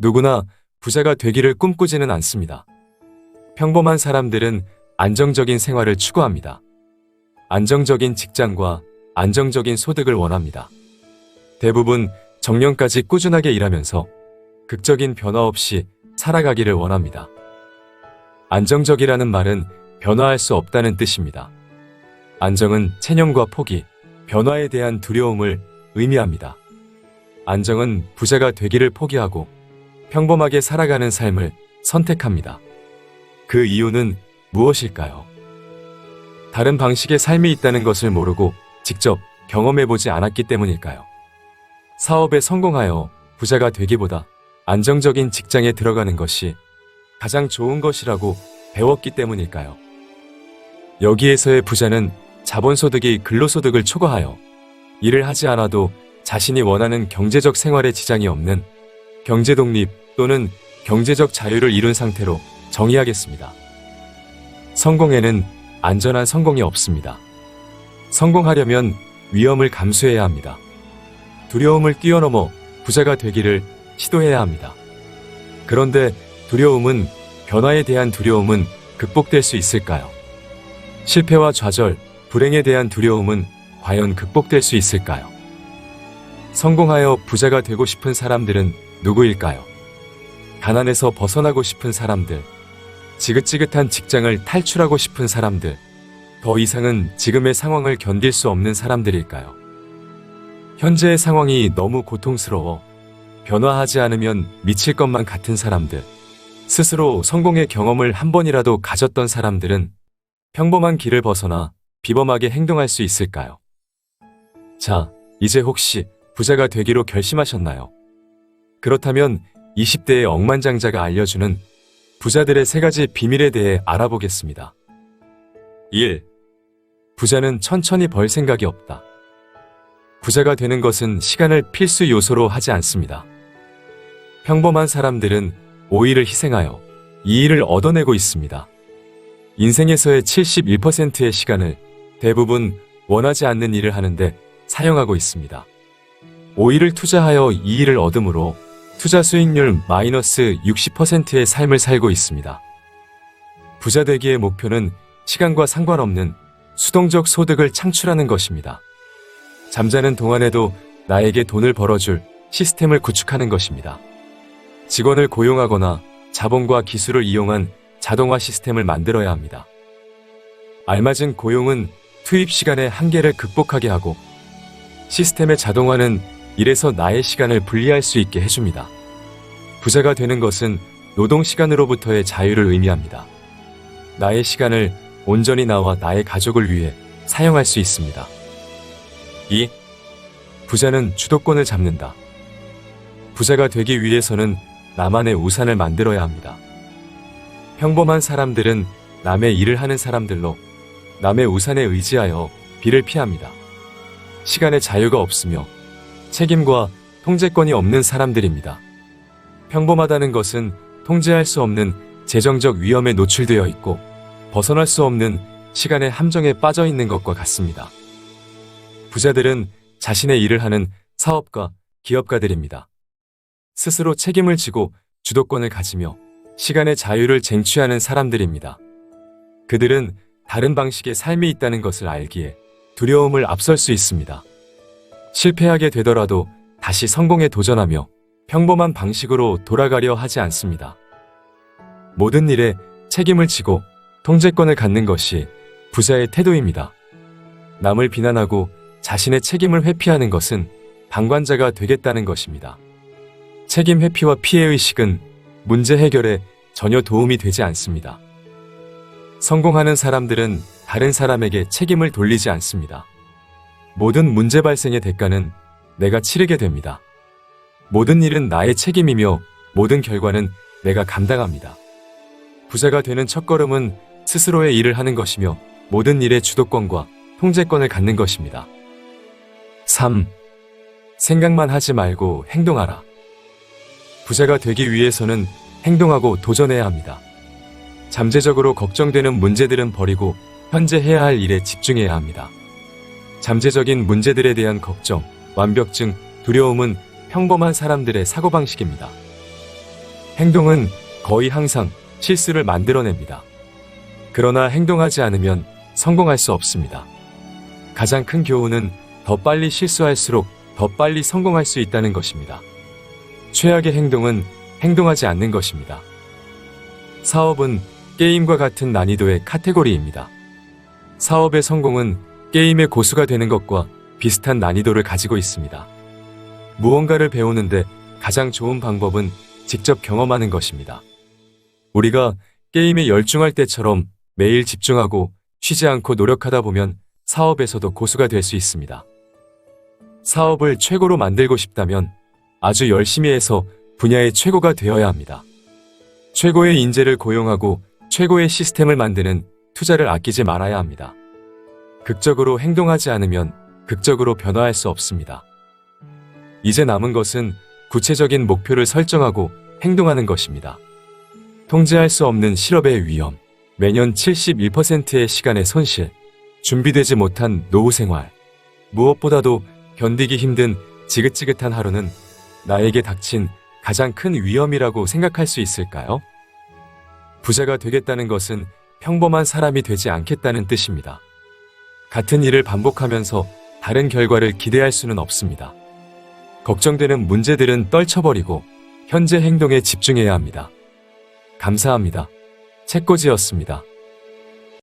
누구나 부자가 되기를 꿈꾸지는 않습니다. 평범한 사람들은 안정적인 생활을 추구합니다. 안정적인 직장과 안정적인 소득을 원합니다. 대부분 정년까지 꾸준하게 일하면서 극적인 변화 없이 살아가기를 원합니다. 안정적이라는 말은 변화할 수 없다는 뜻입니다. 안정은 체념과 포기, 변화에 대한 두려움을 의미합니다. 안정은 부자가 되기를 포기하고 평범하게 살아가는 삶을 선택합니다. 그 이유는 무엇일까요? 다른 방식의 삶이 있다는 것을 모르고 직접 경험해보지 않았기 때문일까요? 사업에 성공하여 부자가 되기보다 안정적인 직장에 들어가는 것이 가장 좋은 것이라고 배웠기 때문일까요? 여기에서의 부자는 자본소득이 근로소득을 초과하여 일을 하지 않아도 자신이 원하는 경제적 생활에 지장이 없는 경제독립 또는 경제적 자유를 이룬 상태로 정의하겠습니다. 성공에는 안전한 성공이 없습니다. 성공하려면 위험을 감수해야 합니다. 두려움을 뛰어넘어 부자가 되기를 시도해야 합니다. 그런데 변화에 대한 두려움은 극복될 수 있을까요? 실패와 좌절, 불행에 대한 두려움은 과연 극복될 수 있을까요? 성공하여 부자가 되고 싶은 사람들은 누구일까요? 가난에서 벗어나고 싶은 사람들, 지긋지긋한 직장을 탈출하고 싶은 사람들, 더 이상은 지금의 상황을 견딜 수 없는 사람들일까요? 현재의 상황이 너무 고통스러워 변화하지 않으면 미칠 것만 같은 사람들, 스스로 성공의 경험을 한 번이라도 가졌던 사람들은 평범한 길을 벗어나 비범하게 행동할 수 있을까요? 자, 이제 혹시 부자가 되기로 결심하셨나요? 그렇다면 20대의 억만장자가 알려주는 부자들의 3가지 비밀에 대해 알아보겠습니다. 1. 부자는 천천히 벌 생각이 없다. 부자가 되는 것은 시간을 필수 요소로 하지 않습니다. 평범한 사람들은 오일을 희생하여 이익을 얻어내고 있습니다. 인생에서의 71%의 시간을 대부분 원하지 않는 일을 하는데 사용하고 있습니다. 오일을 투자하여 이익을 얻음으로 투자 수익률 마이너스 60%의 삶을 살고 있습니다. 부자 되기의 목표는 시간과 상관없는 수동적 소득을 창출하는 것입니다. 잠자는 동안에도 나에게 돈을 벌어줄 시스템을 구축하는 것입니다. 직원을 고용하거나 자본과 기술을 이용한 자동화 시스템을 만들어야 합니다. 알맞은 고용은 투입 시간의 한계를 극복하게 하고 시스템의 자동화는 일에서 나의 시간을 분리할 수 있게 해줍니다. 부자가 되는 것은 노동 시간으로부터의 자유를 의미합니다. 나의 시간을 온전히 나와 나의 가족을 위해 사용할 수 있습니다. 2. 부자는 주도권을 잡는다. 부자가 되기 위해서는 나만의 우산을 만들어야 합니다. 평범한 사람들은 남의 일을 하는 사람들로 남의 우산에 의지하여 비를 피합니다. 시간의 자유가 없으며 책임과 통제권이 없는 사람들입니다. 평범하다는 것은 통제할 수 없는 재정적 위험에 노출되어 있고 벗어날 수 없는 시간의 함정에 빠져 있는 것과 같습니다. 부자들은 자신의 일을 하는 사업가, 기업가들입니다. 스스로 책임을 지고 주도권을 가지며 시간의 자유를 쟁취하는 사람들입니다. 그들은 다른 방식의 삶이 있다는 것을 알기에 두려움을 앞설 수 있습니다. 실패하게 되더라도 다시 성공에 도전하며 평범한 방식으로 돌아가려 하지 않습니다. 모든 일에 책임을 지고 통제권을 갖는 것이 부자의 태도입니다. 남을 비난하고 자신의 책임을 회피하는 것은 방관자가 되겠다는 것입니다. 책임 회피와 피해의식은 문제 해결에 전혀 도움이 되지 않습니다. 성공하는 사람들은 다른 사람에게 책임을 돌리지 않습니다. 모든 문제 발생의 대가는 내가 치르게 됩니다. 모든 일은 나의 책임이며 모든 결과는 내가 감당합니다. 부자가 되는 첫걸음은 스스로의 일을 하는 것이며 모든 일의 주도권과 통제권을 갖는 것입니다. 3. 생각만 하지 말고 행동하라. 부자가 되기 위해서는 행동하고 도전해야 합니다. 잠재적으로 걱정되는 문제들은 버리고 현재 해야 할 일에 집중해야 합니다. 잠재적인 문제들에 대한 걱정, 완벽증, 두려움은 평범한 사람들의 사고방식입니다. 행동은 거의 항상 실수를 만들어냅니다. 그러나 행동하지 않으면 성공할 수 없습니다. 가장 큰 교훈은 더 빨리 실수할수록 더 빨리 성공할 수 있다는 것입니다. 최악의 행동은 행동하지 않는 것입니다. 사업은 게임과 같은 난이도의 카테고리입니다. 사업의 성공은 게임의 고수가 되는 것과 비슷한 난이도를 가지고 있습니다. 무언가를 배우는데 가장 좋은 방법은 직접 경험하는 것입니다. 우리가 게임에 열중할 때처럼 매일 집중하고 쉬지 않고 노력하다 보면 사업에서도 고수가 될 수 있습니다. 사업을 최고로 만들고 싶다면 아주 열심히 해서 분야의 최고가 되어야 합니다. 최고의 인재를 고용하고 최고의 시스템을 만드는 투자를 아끼지 말아야 합니다. 극적으로 행동하지 않으면 극적으로 변화할 수 없습니다. 이제 남은 것은 구체적인 목표를 설정하고 행동하는 것입니다. 통제할 수 없는 실업의 위험, 매년 71%의 시간의 손실, 준비되지 못한 노후 생활, 무엇보다도 견디기 힘든 지긋지긋한 하루는 나에게 닥친 가장 큰 위험이라고 생각할 수 있을까요? 부자가 되겠다는 것은 평범한 사람이 되지 않겠다는 뜻입니다. 같은 일을 반복하면서 다른 결과를 기대할 수는 없습니다. 걱정되는 문제들은 떨쳐버리고 현재 행동에 집중해야 합니다. 감사합니다. 책꽂이였습니다.